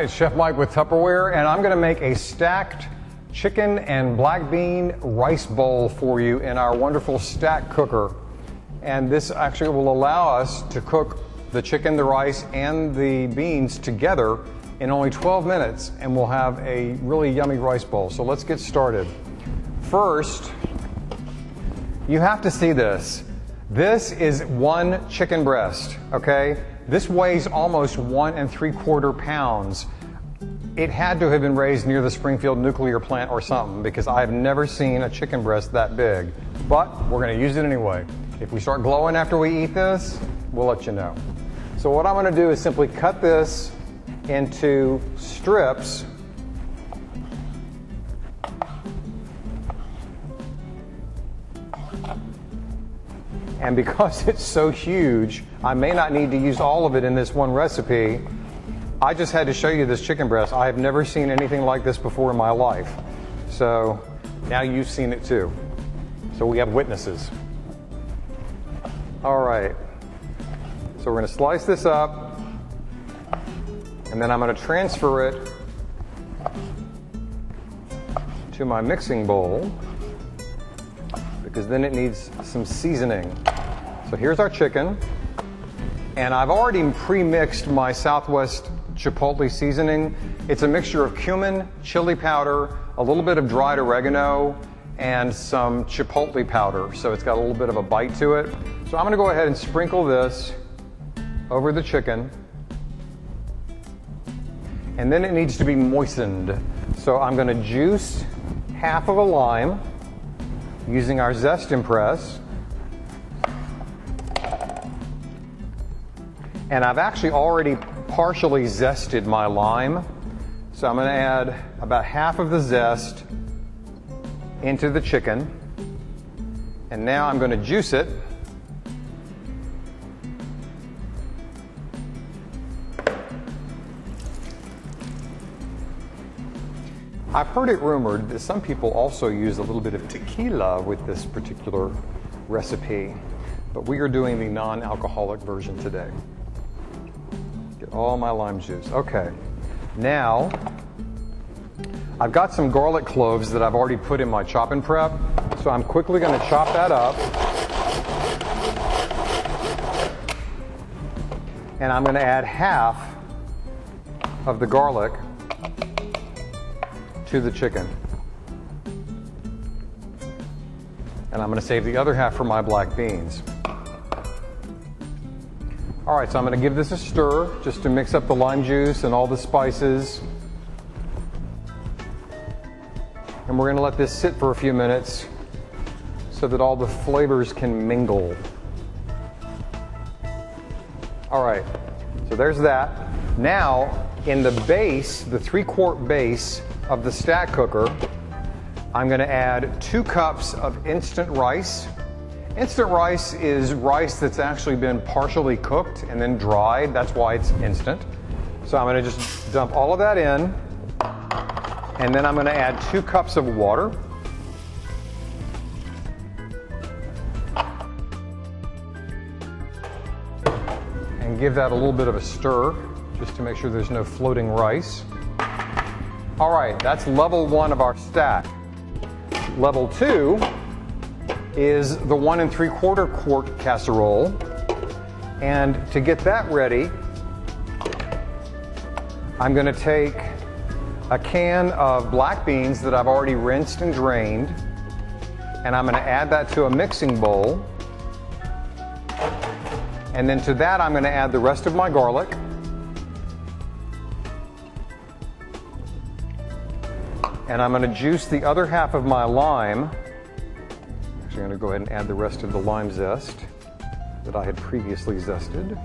Hi, it's Chef Mike with Tupperware, and I'm going to make a stacked chicken and black bean rice bowl for you in our wonderful stack cooker. And this actually will allow us to cook the chicken, the rice, and the beans together in only 12 minutes, and we'll have a really yummy rice bowl. So let's get started. First, you have to see this. This is one chicken breast, okay? This weighs almost 1 3/4 pounds. It had to have been raised near the Springfield nuclear plant or something, because I have never seen a chicken breast that big. But we're going to use it anyway. If we start glowing after we eat this, we'll let you know. So what I'm going to do is simply cut this into strips. And because it's so huge, I may not need to use all of it in this one recipe. I just had to show you this chicken breast. I have never seen anything like this before in my life. So now you've seen it too. So we have witnesses. All right. So we're going to slice this up, and then I'm going to transfer it to my mixing bowl, because then it needs some seasoning. So here's our chicken, and I've already pre-mixed my Southwest Chipotle seasoning. It's a mixture of cumin, chili powder, a little bit of dried oregano, and some chipotle powder, so it's got a little bit of a bite to it. So I'm going to go ahead and sprinkle this over the chicken, and then it needs to be moistened. So I'm going to juice half of a lime using our Zest Impress. And I've actually already partially zested my lime. So I'm going to add about half of the zest into the chicken. And now I'm going to juice it. I've heard it rumored that some people also use a little bit of tequila with this particular recipe, but we are doing the non-alcoholic version today. Get all my lime juice. Okay, now I've got some garlic cloves that I've already put in my chop and prep, so I'm quickly going to chop that up. And I'm going to add half of the garlic to the chicken. And I'm going to save the other half for my black beans. All right, so I'm going to give this a stir just to mix up the lime juice and all the spices. And we're going to let this sit for a few minutes so that all the flavors can mingle. All right, so there's that. Now, in the base, the 3-quart base of the stack cooker, I'm going to add 2 cups of instant rice. Instant rice is rice that's actually been partially cooked and then dried. That's why it's instant. So I'm going to just dump all of that in, and then I'm going to add 2 cups of water. And give that a little bit of a stir just to make sure there's no floating rice. All right, that's level 1 of our stack. Level 2 is the 1 3/4 quart casserole. And to get that ready, I'm going to take a can of black beans that I've already rinsed and drained, and I'm going to add that to a mixing bowl. And then to that, I'm going to add the rest of my garlic. And I'm going to juice the other half of my lime. Actually, I'm going to go ahead and add the rest of the lime zest that I had previously zested.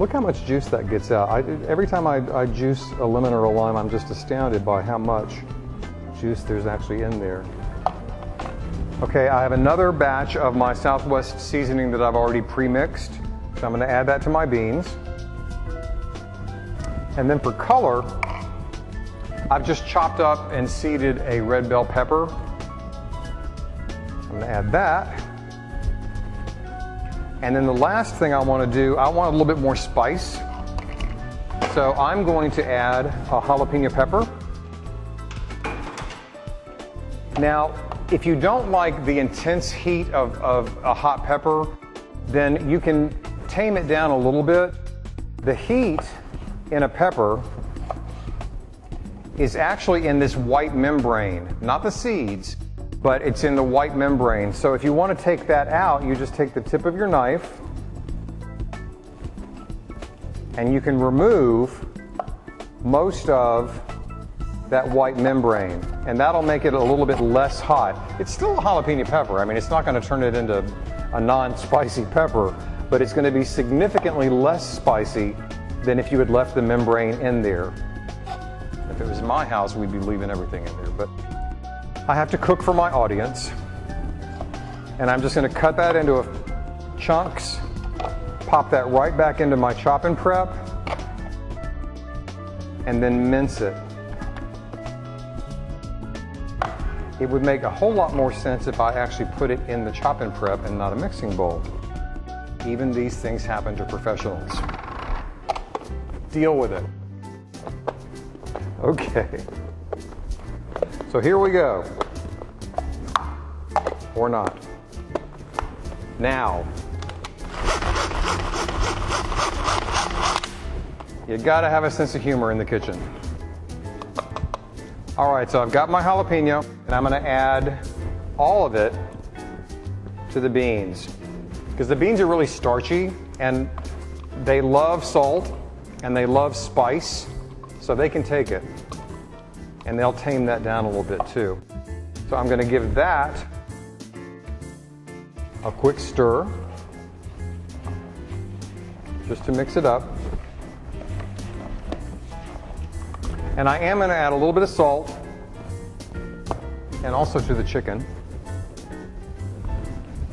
Look how much juice that gets out. Every time I juice a lemon or a lime, I'm just astounded by how much juice there's actually in there. Okay, I have another batch of my Southwest seasoning that I've already pre-mixed. So I'm going to add that to my beans. And then for color, I've just chopped up and seeded a red bell pepper. I'm going to add that. And then the last thing I want to do, I want a little bit more spice. So I'm going to add a jalapeno pepper. Now, if you don't like the intense heat of a hot pepper, then you can tame it down a little bit. The heat in a pepper is actually in this white membrane, not the seeds, but it's in the white membrane. So if you want to take that out, you just take the tip of your knife and you can remove most of that white membrane, and that'll make it a little bit less hot. It's still a jalapeno pepper. I mean, it's not going to turn it into a non-spicy pepper, but it's going to be significantly less spicy than if you had left the membrane in there. If it was my house, we'd be leaving everything in there, but I have to cook for my audience, and I'm just going to cut that into chunks, pop that right back into my chop and prep, and then mince it. It would make a whole lot more sense if I actually put it in the chop and prep and not a mixing bowl. Even these things happen to professionals. Deal with it. Okay. So here we go. Or not. Now, you gotta have a sense of humor in the kitchen. All right, so I've got my jalapeno, and I'm gonna add all of it to the beans. Because the beans are really starchy, and they love salt, and they love spice, so they can take it. And they'll tame that down a little bit too. So I'm gonna give that a quick stir, just to mix it up. And I am going to add a little bit of salt, and also to the chicken,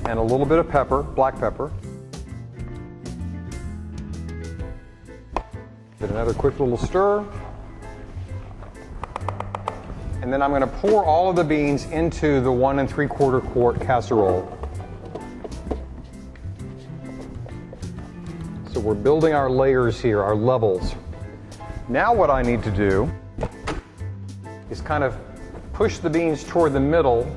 and a little bit of pepper, black pepper. Give it another quick little stir. And then I'm going to pour all of the beans into the 1 3/4 quart casserole. So we're building our layers here, our levels. Now what I need to do is kind of push the beans toward the middle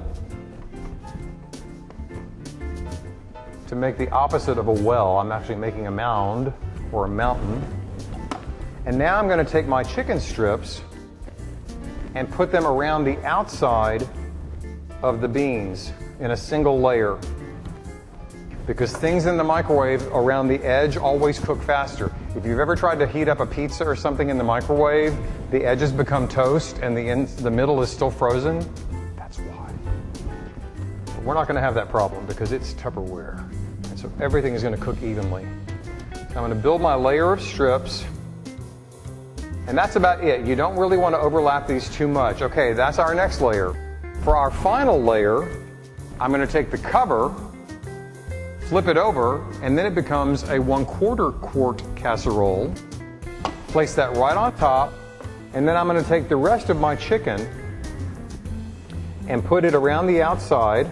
to make the opposite of a well. I'm actually making a mound or a mountain. And now I'm going to take my chicken strips and put them around the outside of the beans in a single layer. Because things in the microwave around the edge always cook faster. If you've ever tried to heat up a pizza or something in the microwave, the edges become toast and the middle is still frozen. That's why. But we're not going to have that problem because it's Tupperware. And so everything is going to cook evenly. So I'm going to build my layer of strips. And that's about it. You don't really want to overlap these too much. Okay, that's our next layer. For our final layer, I'm going to take the cover, flip it over, and then it becomes a 1/4 quart casserole. Place that right on top, and then I'm going to take the rest of my chicken and put it around the outside.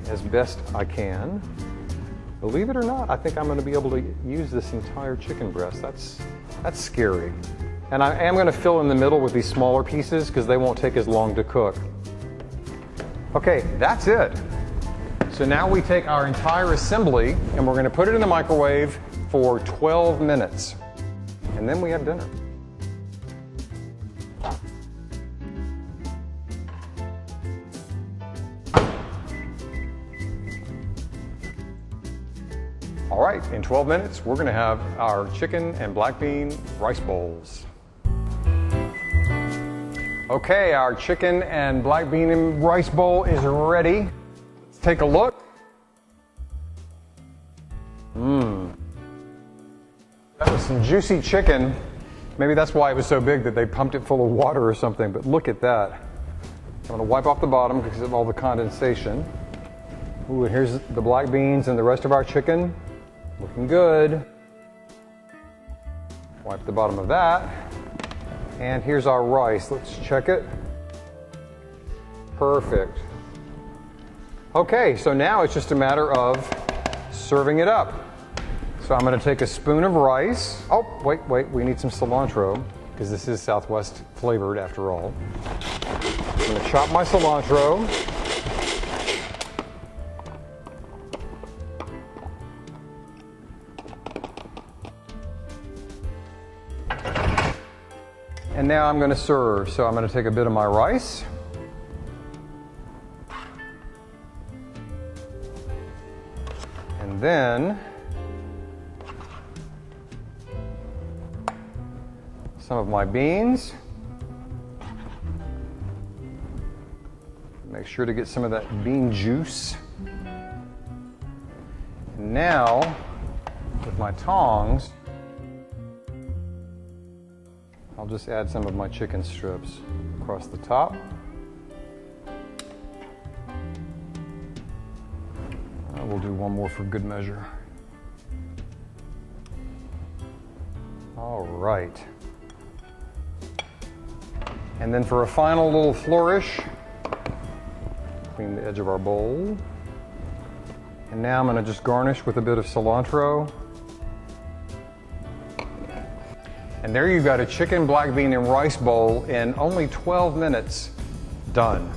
As best I can. Believe it or not, I think I'm going to be able to use this entire chicken breast. That's scary. And I am going to fill in the middle with these smaller pieces because they won't take as long to cook. Okay, that's it. So now we take our entire assembly and we're going to put it in the microwave for 12 minutes. And then we have dinner. All right, in 12 minutes, we're going to have our chicken and black bean rice bowls. Okay, our chicken and black bean and rice bowl is ready. Let's take a look. That was some juicy chicken. Maybe that's why it was so big that they pumped it full of water or something, but look at that. I'm going to wipe off the bottom because of all the condensation. Ooh, and here's the black beans and the rest of our chicken. Looking good. Wipe the bottom of that. And here's our rice. Let's check it. Perfect. Okay, so now it's just a matter of serving it up. So I'm going to take a spoon of rice. Oh, wait, we need some cilantro because this is Southwest flavored after all. I'm going to chop my cilantro. And now I'm going to serve. So I'm going to take a bit of my rice. And then some of my beans. Make sure to get some of that bean juice. And now, with my tongs, I'll just add some of my chicken strips across the top. We'll do one more for good measure. All right. And then for a final little flourish, clean the edge of our bowl. And now I'm going to just garnish with a bit of cilantro. And there you've got a chicken, black bean, and rice bowl in only 12 minutes. Done.